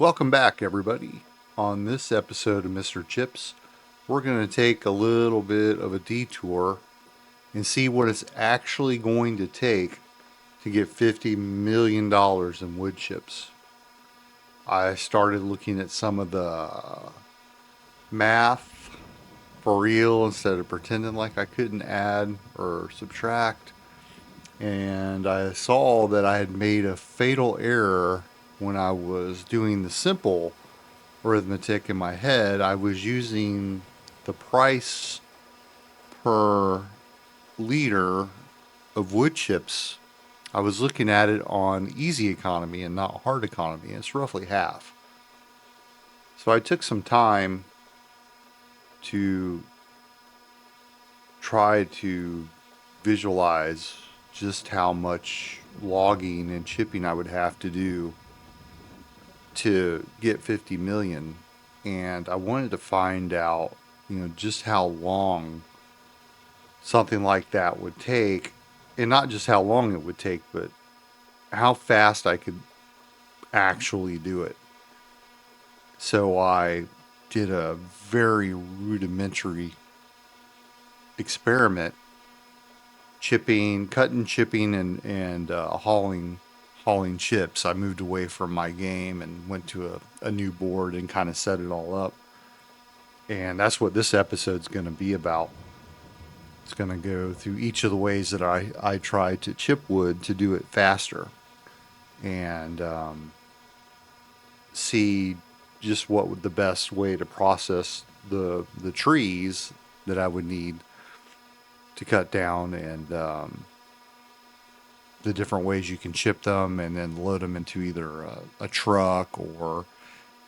Welcome back, everybody. On this episode of Mr. Chips, we're going to take a little bit of a detour and see what it's actually going to take to get $50 million in wood chips. I started looking at some of the math for real instead of pretending like I couldn't add or subtract. And I saw that I had made a fatal error when I was doing the simple arithmetic in my head. I was using the price per liter of wood chips. I was looking at it on easy economy and not hard economy. It's roughly half. So I took some time to try to visualize just how much logging and chipping I would have to do to get 50 million. And I wanted to find out, just how long something like that would take, and not just how long it would take, but how fast I could actually do it. So I did a very rudimentary experiment, cutting, chipping, and hauling chips. I moved away from my game and went to a new board and kind of set it all up. And that's what this episode's going to be about. It's going to go through each of the ways that I try to chip wood to do it faster, and see just what would the best way to process the trees that I would need to cut down, and the different ways you can chip them and then load them into either a truck or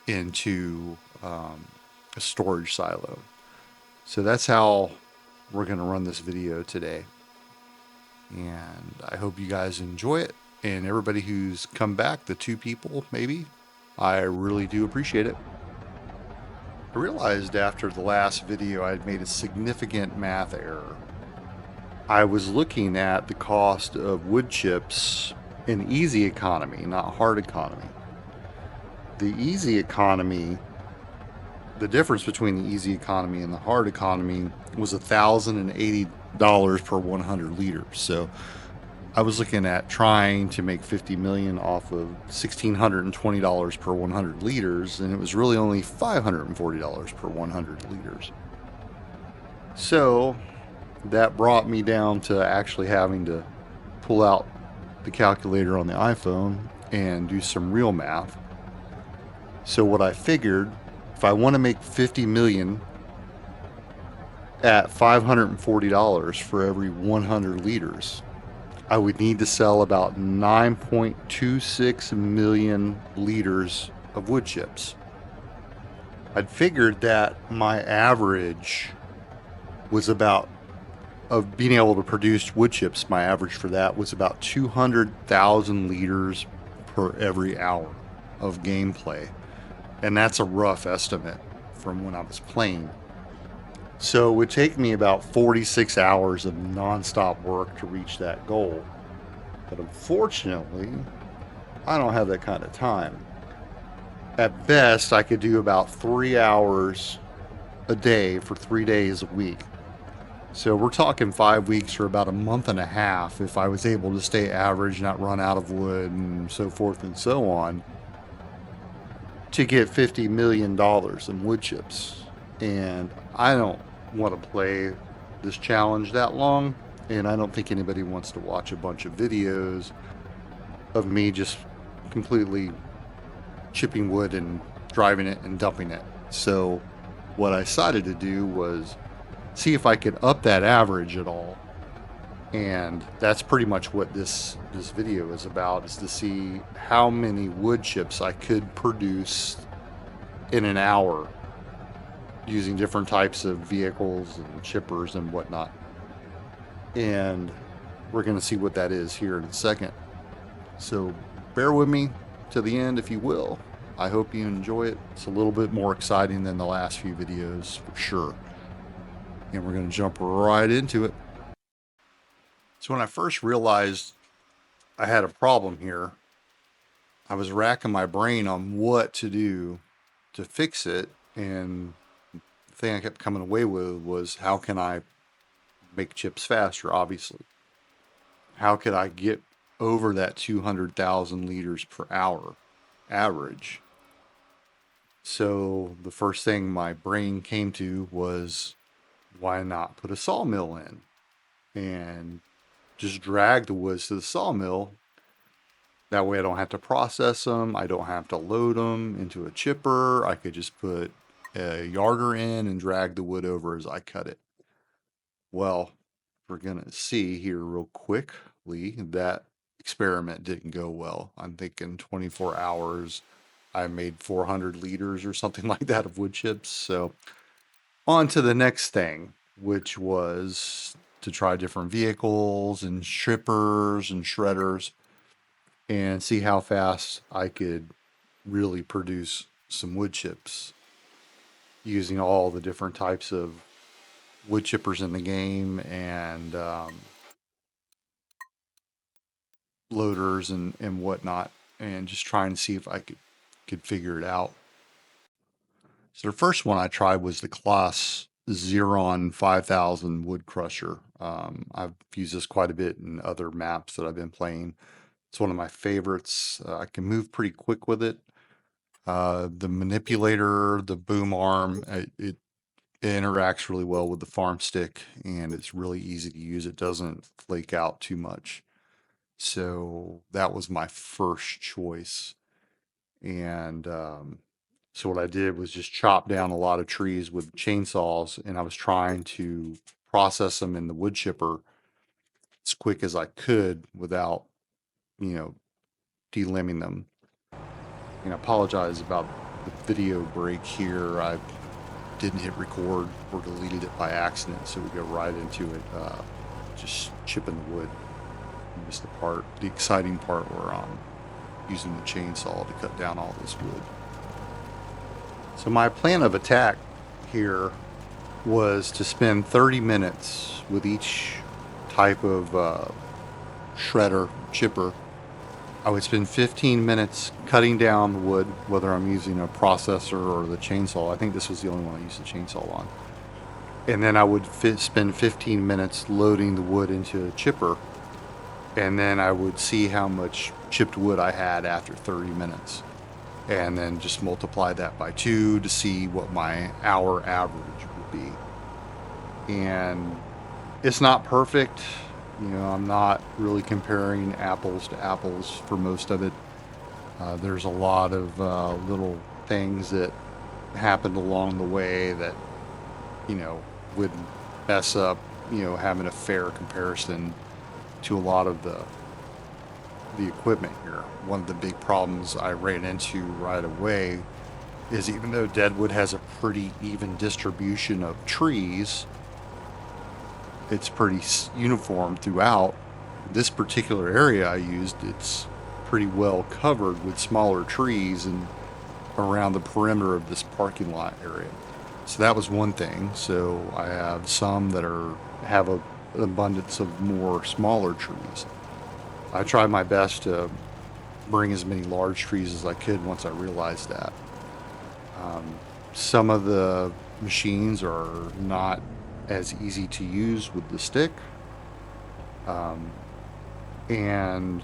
into a storage silo. So that's how we're going to run this video today. And I hope you guys enjoy it. And everybody who's come back, the 2 people maybe, I really do appreciate it. I realized after the last video I'd made a significant math error. I was looking at the cost of wood chips in easy economy, not hard economy. The easy economy, the difference between the easy economy and the hard economy was $1,080 per 100 liters. So I was looking at trying to make 50 million off of $1,620 per 100 liters, and it was really only $540 per 100 liters. So that brought me down to actually having to pull out the calculator on the iPhone and do some real math. So what I figured, if I want to make 50 million at $540 for every 100 liters, I would need to sell about 9.26 million liters of wood chips. I'd figured that my average was about, of being able to produce wood chips, my average for that was about 200,000 liters per every hour of gameplay. And that's a rough estimate from when I was playing. So it would take me about 46 hours of nonstop work to reach that goal. But unfortunately, I don't have that kind of time. At best, I could do about 3 hours a day for 3 days a week. So we're talking 5 weeks or about a month and a half if I was able to stay average, not run out of wood and so forth and so on, to get $50 million in wood chips. And I don't want to play this challenge that long, and I don't think anybody wants to watch a bunch of videos of me just completely chipping wood and driving it and dumping it. So what I decided to do was see if I could up that average at all. And that's pretty much what this video is about, is to see how many wood chips I could produce in an hour using different types of vehicles and chippers and whatnot. And we're going to see what that is here in a second. So bear with me to the end if you will. I hope you enjoy it. It's a little bit more exciting than the last few videos for sure. And we're going to jump right into it. So when I first realized I had a problem here, I was racking my brain on what to do to fix it, and the thing I kept coming away with was how can I make chips faster, obviously. How could I get over that 200,000 liters per hour average? So the first thing my brain came to was why not put a sawmill in and just drag the woods to the sawmill. That way I don't have to process them. I don't have to load them into a chipper. I could just put a yarder in and drag the wood over as I cut it. Well, we're going to see here real quickly that experiment didn't go well. I'm thinking 24 hours, I made 400 liters or something like that of wood chips. So on to the next thing, which was to try different vehicles and strippers and shredders and see how fast I could really produce some wood chips using all the different types of wood chippers in the game and loaders and whatnot, and just trying to see if I could figure it out. So the first one I tried was the Claas Xeron 5000 wood crusher. I've used this quite a bit in other maps that I've been playing. It's one of my favorites. I can move pretty quick with it. The manipulator, the boom arm, it interacts really well with the farm stick, and it's really easy to use. It doesn't flake out too much. So that was my first choice. And so what I did was just chop down a lot of trees with chainsaws, and I was trying to process them in the wood chipper as quick as I could without, you know, delimbing them. And I apologize about the video break here. I didn't hit record or deleted it by accident, so we go right into it, just chipping the wood. I missed the exciting part where I'm using the chainsaw to cut down all this wood. So my plan of attack here was to spend 30 minutes with each type of shredder, chipper. I would spend 15 minutes cutting down the wood, whether I'm using a processor or the chainsaw. I think this was the only one I used the chainsaw on. And then I would spend 15 minutes loading the wood into a chipper. And then I would see how much chipped wood I had after 30 minutes. And then just multiply that by 2 to see what my hour average would be. And it's not perfect. You know, I'm not really comparing apples to apples for most of it. There's a lot of little things that happened along the way that, you know, would mess up, you know, having a fair comparison to a lot of the equipment here. One of the big problems I ran into right away is even though Deadwood has a pretty even distribution of trees, it's pretty uniform throughout. This particular area I used, it's pretty well covered with smaller trees and around the perimeter of this parking lot area. So that was one thing. So I have some that have an abundance of more smaller trees. I tried my best to bring as many large trees as I could once I realized that. Some of the machines are not as easy to use with the stick. And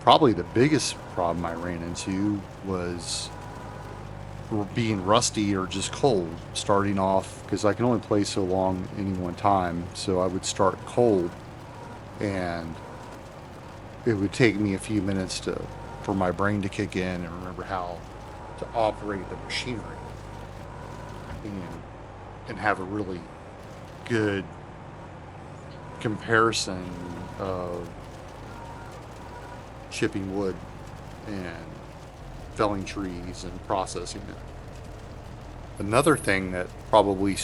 probably the biggest problem I ran into was being rusty or just cold starting off, because I can only play so long any one time. So I would start cold, and it would take me a few minutes for my brain to kick in and remember how to operate the machinery and have a really good comparison of chipping wood and felling trees and processing it. Another thing that probably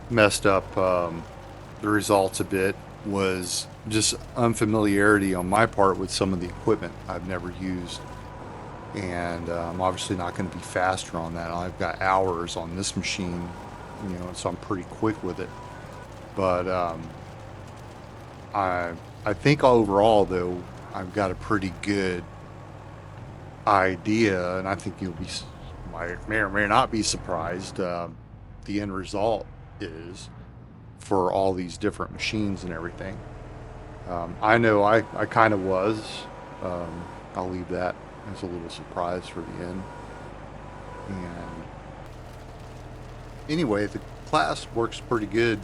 messed up the results a bit was just unfamiliarity on my part with some of the equipment I've never used. And I'm obviously not going to be faster on that. I've got hours on this machine, you know, so I'm pretty quick with it. But I think overall, though, I've got a pretty good idea, and I think you'll be, may or may not be surprised, the end result is for all these different machines and everything. I know I kind of was. I'll leave that as a little surprise for the end. And anyway, the class works pretty good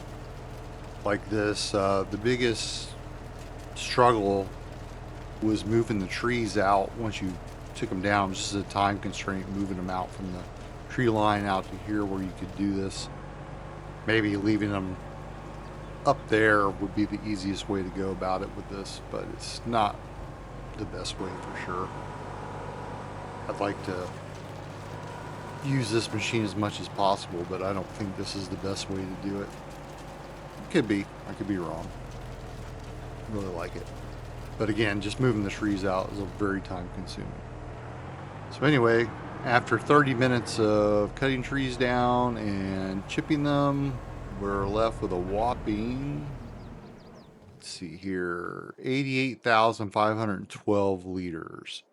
like this. The biggest struggle was moving the trees out once you took them down. Just a time constraint, moving them out from the tree line out to here where you could do this. Maybe leaving them up there would be the easiest way to go about it with this, but it's not the best way for sure. I'd like to use this machine as much as possible, but I don't think this is the best way to do it. It could be. I could be wrong. I really like it. But again, just moving the trees out is a very time consuming. So anyway, after 30 minutes of cutting trees down and chipping them, we're left with a whopping, let's see here, 88,512 liters.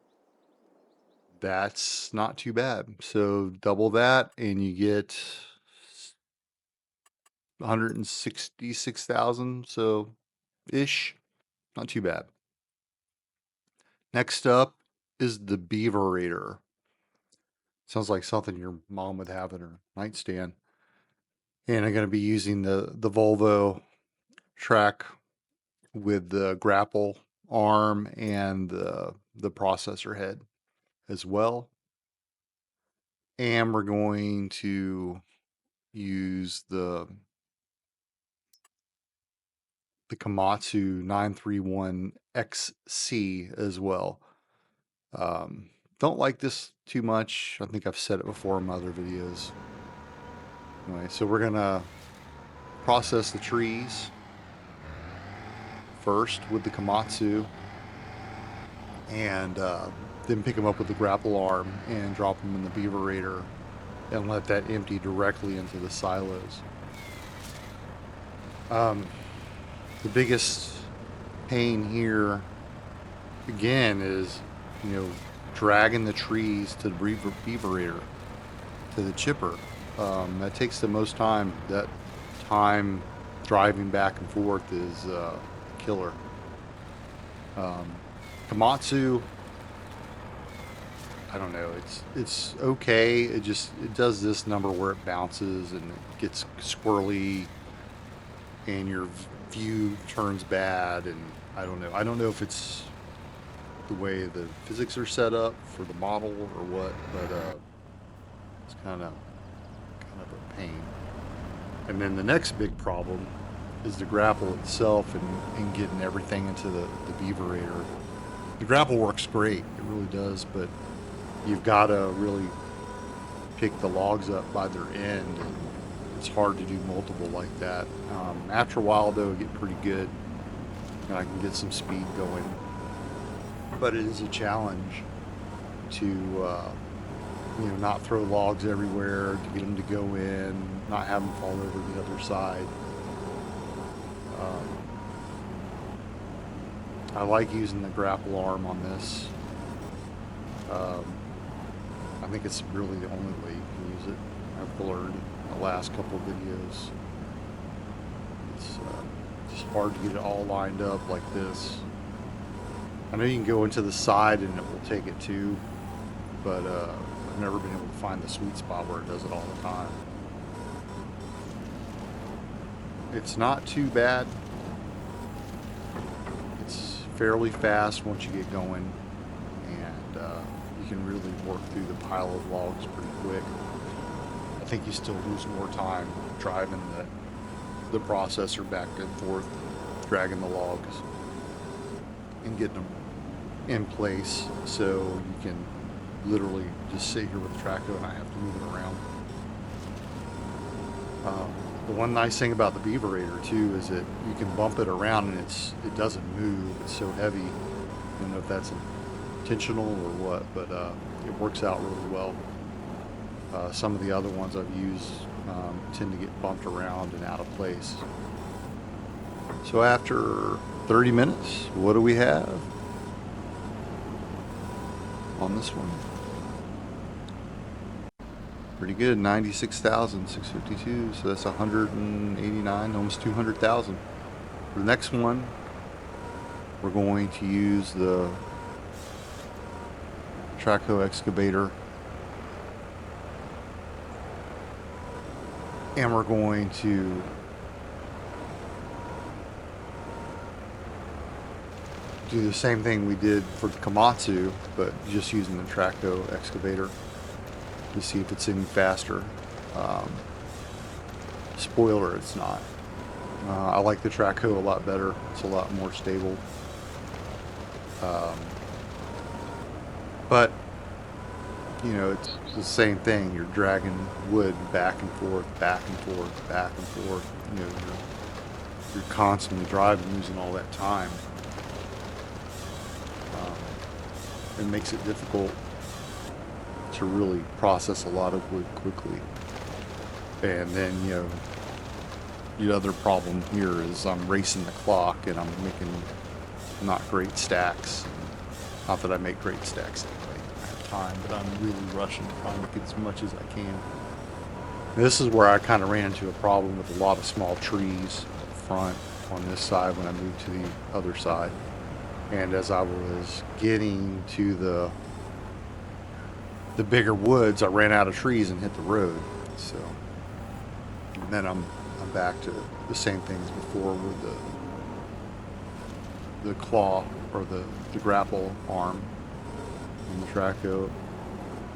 That's not too bad. So double that and you get 166,000, so ish. Not too bad. Next up is the Beaverator. Sounds like something your mom would have in her nightstand. And I'm going to be using the Volvo track with the grapple arm and the processor head as well. And we're going to use the Komatsu 931XC as well. Don't like this too much. I think I've said it before in my other videos. Anyway, so we're gonna process the trees first with the Komatsu, and then pick them up with the grapple arm and drop them in the Beaverator and let that empty directly into the silos. The biggest pain here again is, dragging the trees to the Beaverator, to the chipper. That takes the most time. That time driving back and forth is killer. Komatsu, I don't know. It's okay. It does this number where it bounces and it gets squirrely, and your view turns bad. And I don't know. I don't know if it's the way the physics are set up for the model or what, but it's kind of a pain. And then the next big problem is the grapple itself and getting everything into the Beaverator. The grapple works great, it really does, but you've got to really pick the logs up by their end, and it's hard to do multiple like that. After a while though, it gets pretty good and I can get some speed going, but it is a challenge to not throw logs everywhere, to get them to go in, not have them fall over the other side. I like using the grapple arm on this. I think it's really the only way you can use it. I've learned in the last couple of videos. It's just hard to get it all lined up like this. I know you can go into the side and it will take it too, but I've never been able to find the sweet spot where it does it all the time. It's not too bad. It's fairly fast once you get going, and you can really work through the pile of logs pretty quick. I think you still lose more time driving the processor back and forth, dragging the logs and getting them in place so you can literally just sit here with the track and I have to move it around. The one nice thing about the Beaverator too is that you can bump it around and it doesn't move. It's so heavy. I don't know if that's intentional or what, but it works out really well. Some of the other ones I've used tend to get bumped around and out of place. So after 30 minutes, what do we have? on this one. Pretty good, 96,652. So that's 189, almost 200,000. For the next one, we're going to use the Traco excavator, and we're going to do the same thing we did for the Komatsu, but just using the Traco excavator to see if it's any faster. Spoiler, it's not. I like the Traco a lot better. It's a lot more stable. But you know, it's the same thing. You're dragging wood back and forth, back and forth, back and forth. You know, you're constantly driving, losing all that time. It makes it difficult to really process a lot of wood quickly. And then, you know, the other problem here is I'm racing the clock and I'm making not great stacks. Not that I make great stacks anyway. I have time, but I'm really rushing to try and make as much as I can. This is where I kind of ran into a problem with a lot of small trees up front on this side when I moved to the other side. And as I was getting to the bigger woods, I ran out of trees and hit the road. So, and then I'm back to the same things before with the claw or the grapple arm on the Traco.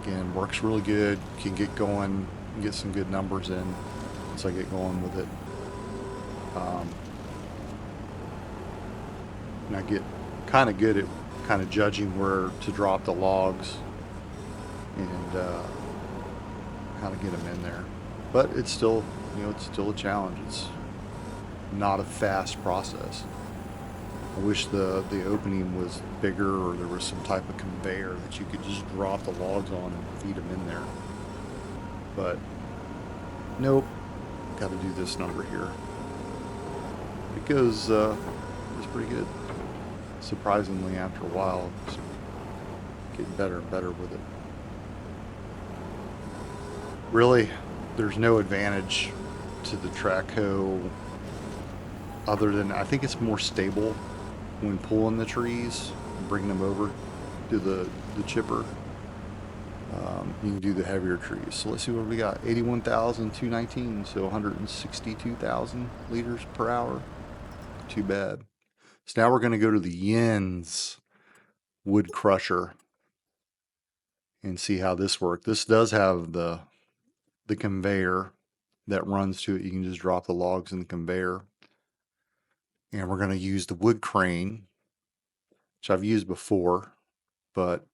Again, works really good. Can get going, get some good numbers in once I get going with it. And I get kind of good at kind of judging where to drop the logs and how to get them in there. But it's still, you know, it's still a challenge. It's not a fast process. I wish the opening was bigger, or there was some type of conveyor that you could just drop the logs on and feed them in there. But nope, got to do this number here. It goes, it's pretty good. Surprisingly, after a while, it's getting better and better with it. Really, there's no advantage to the Traco other than I think it's more stable when pulling the trees and bringing them over to the chipper. You can do the heavier trees. So let's see what we got. 81,219, so 162,000 liters per hour. Too bad. So now we're going to go to the Yin's wood crusher and see how this works. This does have the conveyor that runs to it. You can just drop the logs in the conveyor. And we're going to use the wood crane, which I've used before, but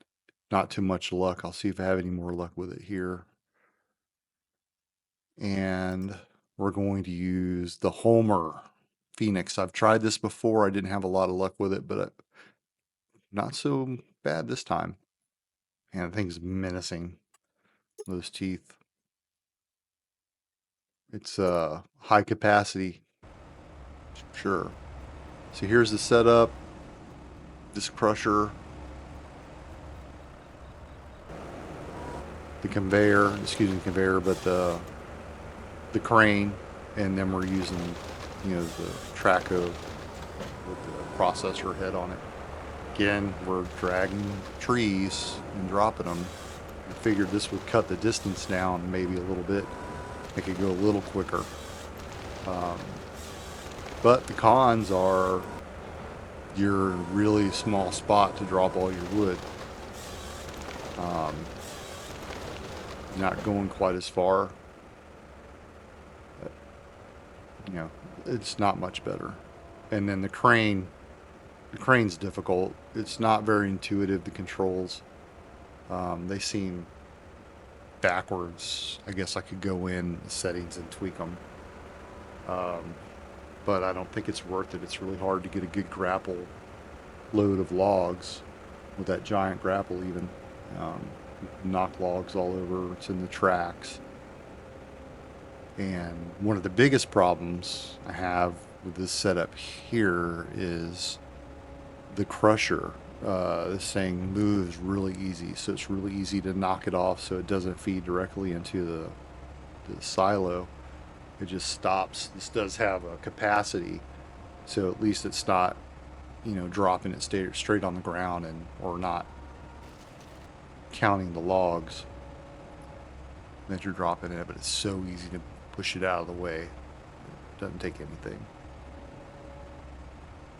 not too much luck. I'll see if I have any more luck with it here. And we're going to use the Homer Phoenix. I've tried this before. I didn't have a lot of luck with it, but not so bad this time. And the thing's menacing. Those teeth. It's high capacity, sure. So here's the setup. This crusher, the conveyor, excuse me, conveyor, but the crane, and then we're using, you know, the Traco with the processor head on it. Again, we're dragging trees and dropping them. I figured this would cut the distance down maybe a little bit, make it go a little quicker. But the cons are you're in a really small spot to drop all your wood. Not going quite as far. But, you know, it's not much better. And then the crane's difficult. It's not very intuitive, the controls. They seem backwards. I guess I could go in the settings and tweak them. But I don't think it's worth it. It's really hard to get a good grapple load of logs with that giant grapple even. Knock logs all over. It's in the tracks. And one of the biggest problems I have with this setup here is the crusher this thing moves really easy, so it's really easy to knock it off so it doesn't feed directly into the silo. It just stops. This does have a capacity, so at least it's not, dropping it straight on the ground and or not counting the logs that you're dropping in it. But it's so easy to push it out of the way. It doesn't take anything.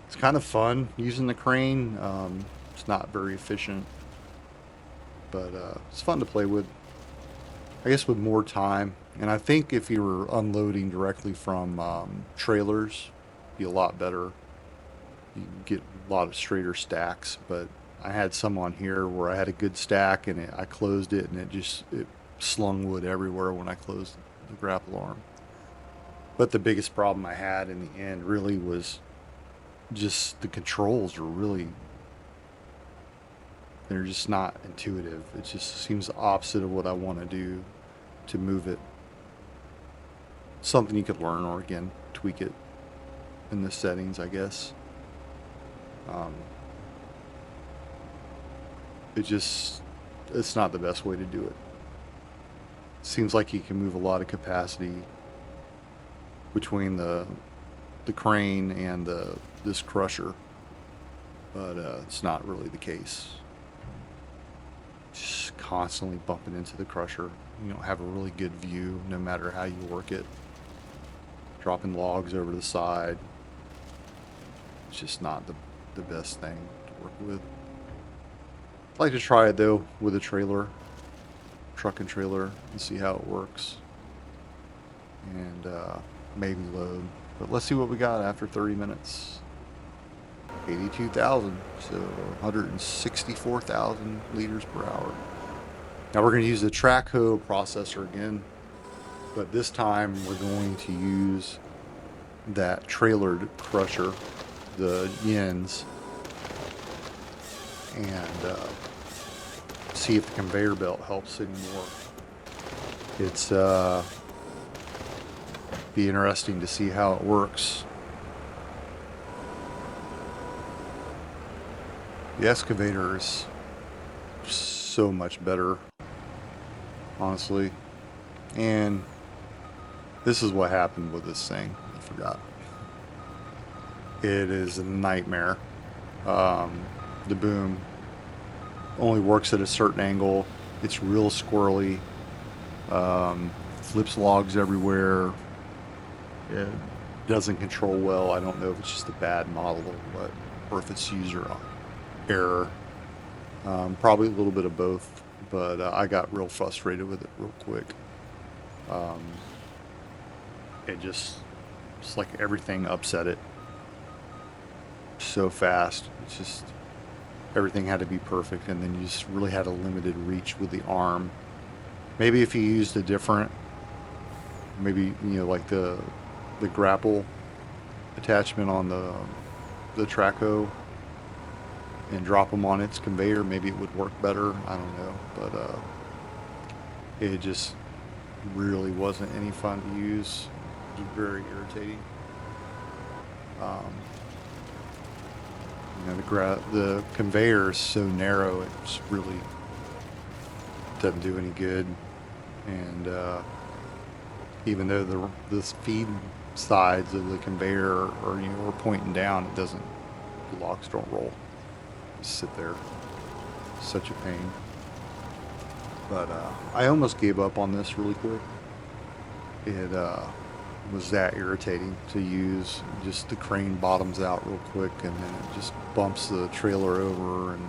It's kind of fun using the crane. It's not very efficient, but it's fun to play with. I guess with more time. And I think if you were unloading directly from trailers, it'd be a lot better. You can get a lot of straighter stacks. But I had some on here where I had a good stack and I closed it and it slung wood everywhere when I closed the grapple arm. But the biggest problem I had in the end really was just the controls are really, they're just not intuitive. It just seems the opposite of what I want to do to move it. Something you could learn, or again, tweak it in the settings, I guess. It's not the best way to do it. Seems like you can move a lot of capacity between the crane and this crusher, but it's not really the case. Just constantly bumping into the crusher. You don't have a really good view no matter how you work it. Dropping logs over the side. It's just not the best thing to work with. I'd like to try it though with a trailer, truck and trailer, and see how it works. And maybe load. But let's see what we got after 30 minutes. 82,000, so 164,000 liters per hour. Now we're going to use the track hoe processor again, but this time we're going to use that trailered crusher, the yins, and see if the conveyor belt helps anymore. It's be interesting to see how it works. The excavator is so much better, honestly. And this is what happened with this thing. I forgot. It is a nightmare. The boom only works at a certain angle. It's real squirrely. Flips logs everywhere. It doesn't control well. I don't know if it's just a bad model or what, or if it's user error. Probably a little bit of both, but I got real frustrated with it real quick. It's like everything upset it so fast. It's just everything had to be perfect, and then you just really had a limited reach with the arm. Maybe if you used a different, maybe like the grapple attachment on the Traco and drop them on its conveyor, maybe it would work better. I don't know, but it just really wasn't any fun to use. It was very irritating. The conveyor is so narrow, it just really doesn't do any good. And even though the feed sides of the conveyor are pointing down, it doesn't. The logs don't roll. Just sit there. Such a pain. But I almost gave up on this really quick. It was that irritating to use. Just the crane bottoms out real quick, and then it just bumps the trailer over, and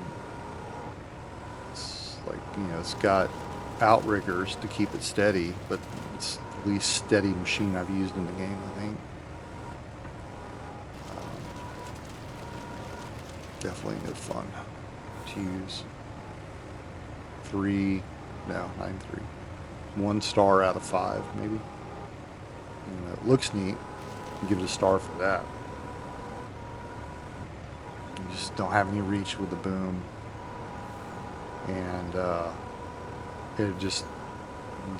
it's like, it's got outriggers to keep it steady, but it's the least steady machine I've used in the game, I think. Definitely no fun to use. 9.3. 1 star out of 5, maybe. It looks neat. Give it a star for that. You just don't have any reach with the boom. And the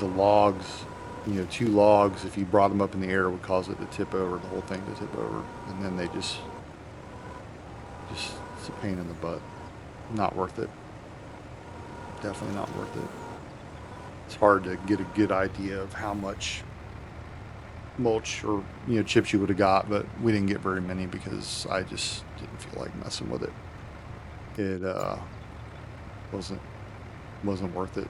logs, 2 logs, if you brought them up in the air, would cause it to tip over, the whole thing to tip over. And then they just it's a pain in the butt. not worth it. Definitely not worth it. It's hard to get a good idea of how much mulch or chips you would have got, but we didn't get very many because I just didn't feel like messing with it. It wasn't worth it.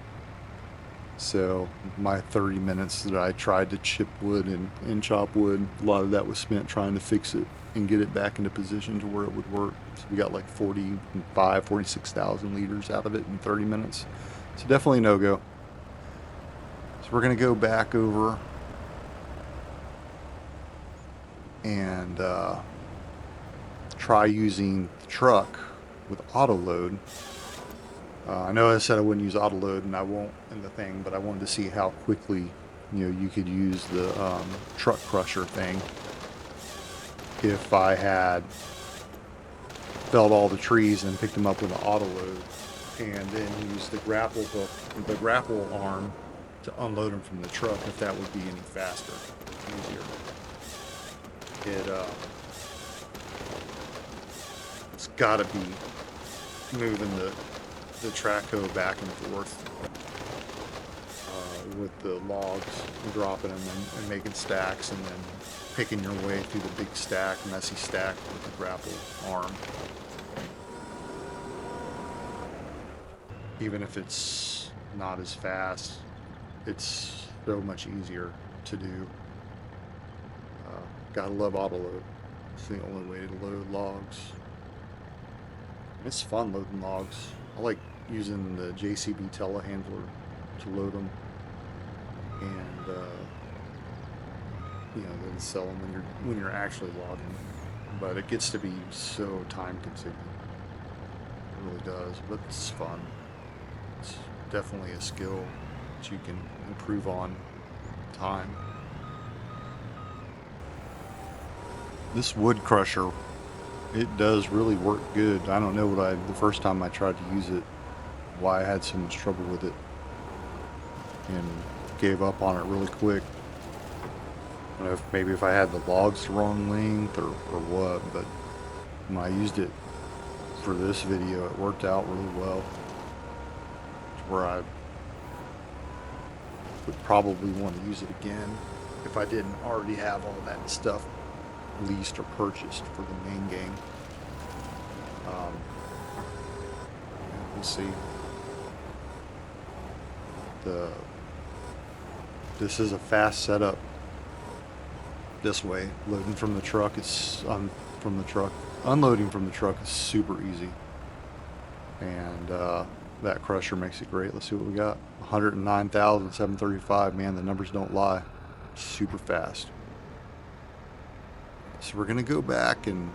So my 30 minutes that I tried to chip wood and chop wood, a lot of that was spent trying to fix it and get it back into position to where it would work. So we got like 46,000 liters out of it in 30 minutes. So definitely no go. So we're gonna go back over and try using the truck with auto load. I know I said I wouldn't use auto load, and I won't in the thing, but I wanted to see how quickly you could use the truck crusher thing if I had felled all the trees and picked them up with an auto load, and then use the grapple hook, the grapple arm, to unload them from the truck. If that would be any faster, easier. It's got to be moving the track hoe back and forth with the logs, dropping them and making stacks, and then picking your way through the big stack, messy stack with the grapple arm. Even if it's not as fast, it's so much easier to do. Gotta love auto load. It's the only way to load logs. It's fun loading logs. I like using the JCB telehandler to load them, and then sell them when you're actually logging. But it gets to be so time consuming. It really does. But it's fun. It's definitely a skill that you can improve on time. This wood crusher, it does really work good. I don't know the first time I tried to use it, why I had so much trouble with it and gave up on it really quick. I don't know maybe if I had the logs the wrong length or what, but when I used it for this video, it worked out really well. To where I would probably want to use it again if I didn't already have all that stuff leased or purchased for the main game. We'll see. This is a fast setup. This way, loading from the truck is from the truck. Unloading from the truck is super easy, and that crusher makes it great. Let's see what we got. 109,735. Man, the numbers don't lie. Super fast. So we're gonna go back and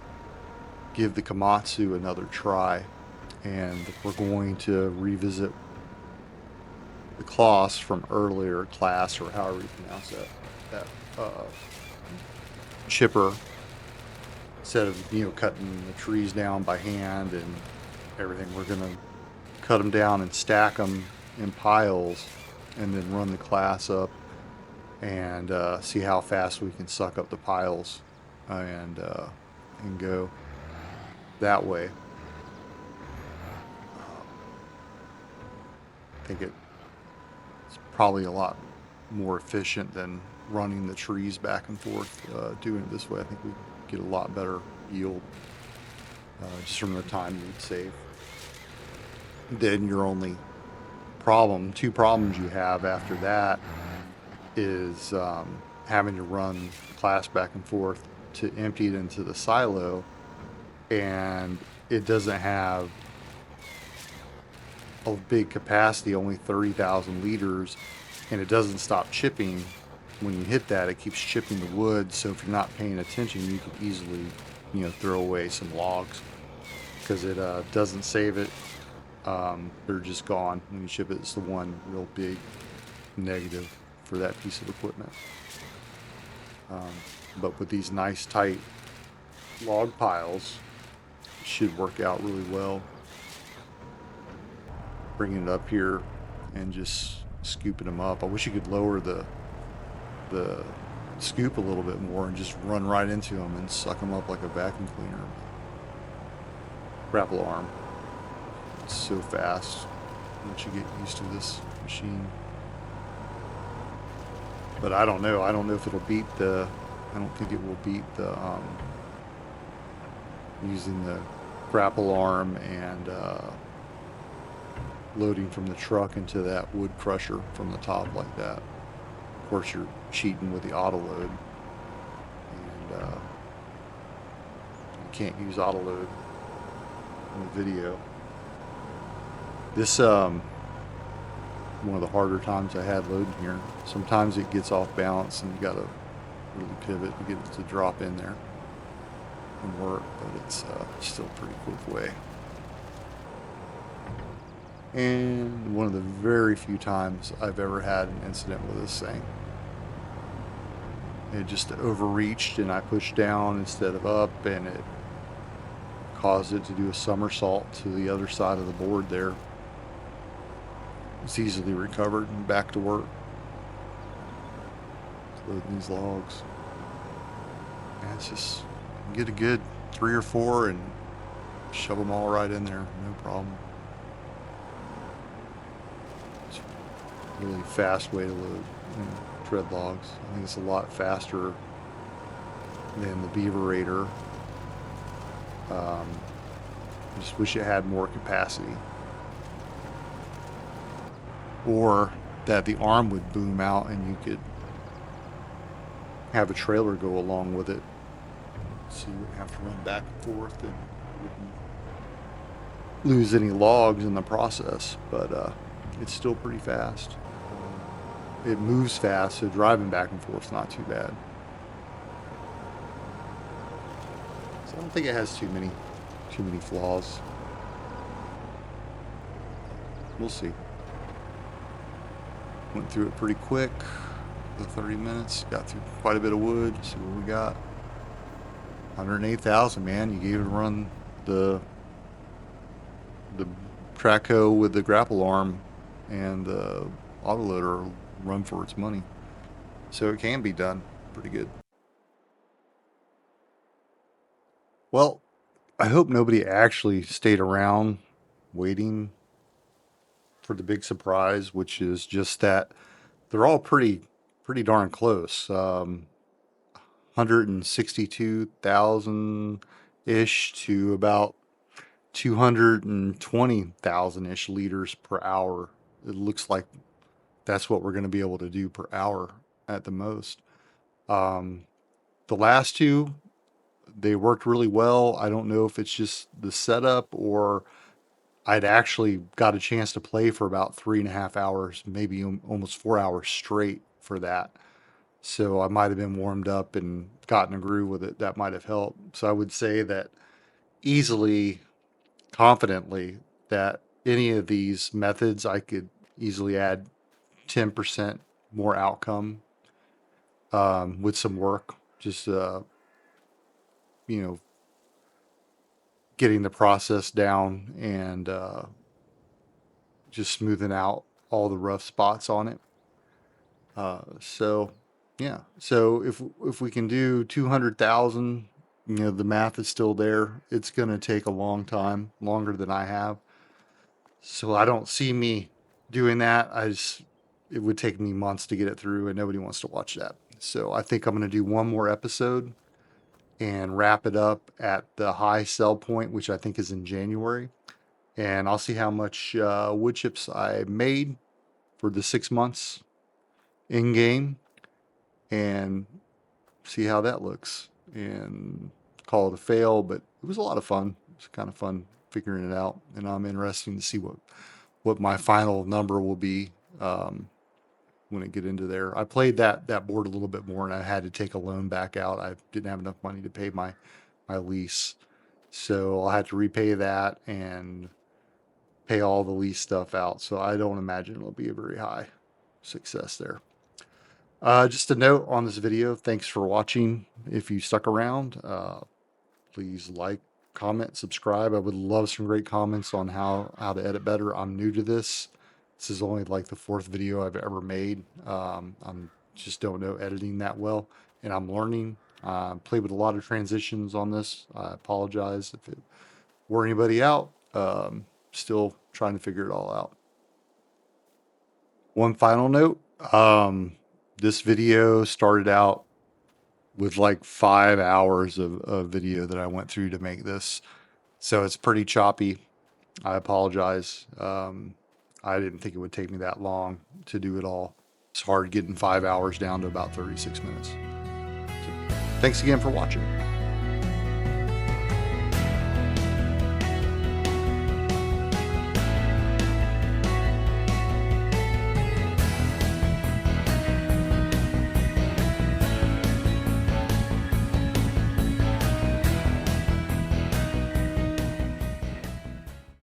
give the Komatsu another try, and we're going to revisit the class from earlier, class, or however you pronounce that chipper. Instead of cutting the trees down by hand and everything, we're gonna cut them down and stack them in piles, and then run the class up and see how fast we can suck up the piles and go that way. I think it's probably a lot more efficient than running the trees back and forth. Doing it this way, I think we get a lot better yield just from the time you'd save. Then your only two problems you have after that is having to run class back and forth to empty it into the silo, and it doesn't have a big capacity, only 30,000 liters, and it doesn't stop chipping. When you hit that, it keeps chipping the wood, so if you're not paying attention, you could easily throw away some logs because it doesn't save it. They're just gone when you ship it. It's the one real big negative for that piece of equipment. But with these nice tight log piles, it should work out really well. Bringing it up here and just scooping them up. I wish you could lower the scoop a little bit more and just run right into them and suck them up like a vacuum cleaner. Grapple arm. It's so fast once you get used to this machine. But I don't know. I don't know if it'll beat the. I don't think it will beat the using the grapple arm and loading from the truck into that wood crusher from the top like that. Of course, you're cheating with the auto load, and you can't use auto load in the video. This one of the harder times I had loading here. Sometimes it gets off balance and you gotta really pivot to get it to drop in there and work, but it's still a pretty quick way. And one of the very few times I've ever had an incident with this thing. It just overreached and I pushed down instead of up, and it caused it to do a somersault to the other side of the board there. It's easily recovered and back to work. Loading these logs. And it's just get a good 3 or 4 and shove them all right in there, no problem. It's a really fast way to load tread logs. I think it's a lot faster than the Beaverator. I just wish it had more capacity. Or that the arm would boom out and you could have a trailer go along with it, so you wouldn't have to run back and forth and wouldn't lose any logs in the process. But it's still pretty fast. It moves fast, so driving back and forth is not too bad. So I don't think it has too many flaws. We'll see. Went through it pretty quick. The 30 minutes, got through quite a bit of wood. See what we got. 108,000, man. You gave it a run the Traco with the grapple arm and the autoloader run for its money. So it can be done pretty good. Well, I hope nobody actually stayed around waiting for the big surprise, which is just that they're all pretty darn close. 162,000 ish to about 220,000 ish liters per hour. It looks like that's what we're going to be able to do per hour at the most. The last two, they worked really well. I don't know if it's just the setup or I'd actually got a chance to play for about 3.5 hours, maybe almost 4 hours straight for that. So I might have been warmed up and gotten a groove with it. That might have helped. So I would say that easily, confidently, that any of these methods, I could easily add 10% more outcome with some work. Just, getting the process down and just smoothing out all the rough spots on it. So yeah. So if we can do 200,000, the math is still there. It's going to take a long time, longer than I have. So I don't see me doing that. It would take me months to get it through, and nobody wants to watch that. So I think I'm going to do one more episode and wrap it up at the high sell point, which I think is in January. And I'll see how much wood chips I made for the 6 months in game and see how that looks and call it a fail. But it was a lot of fun. It was kind of fun figuring it out. And I'm interested to see what my final number will be when I get into there. I played that board a little bit more and I had to take a loan back out. I didn't have enough money to pay my lease. So I'll have to repay that and pay all the lease stuff out. So I don't imagine it'll be a very high success there. Just a note on this video, thanks for watching. If you stuck around, please like, comment, subscribe. I would love some great comments on how to edit better. I'm new to this. This is only like the 4th video I've ever made. I'm just don't know editing that well, and I'm learning. Played with a lot of transitions on this. I apologize if it wore anybody out. still trying to figure it all out. One final note, this video started out with like 5 hours of video that I went through to make this. So it's pretty choppy. I apologize. I didn't think it would take me that long to do it all. It's hard getting 5 hours down to about 36 minutes. So, thanks again for watching.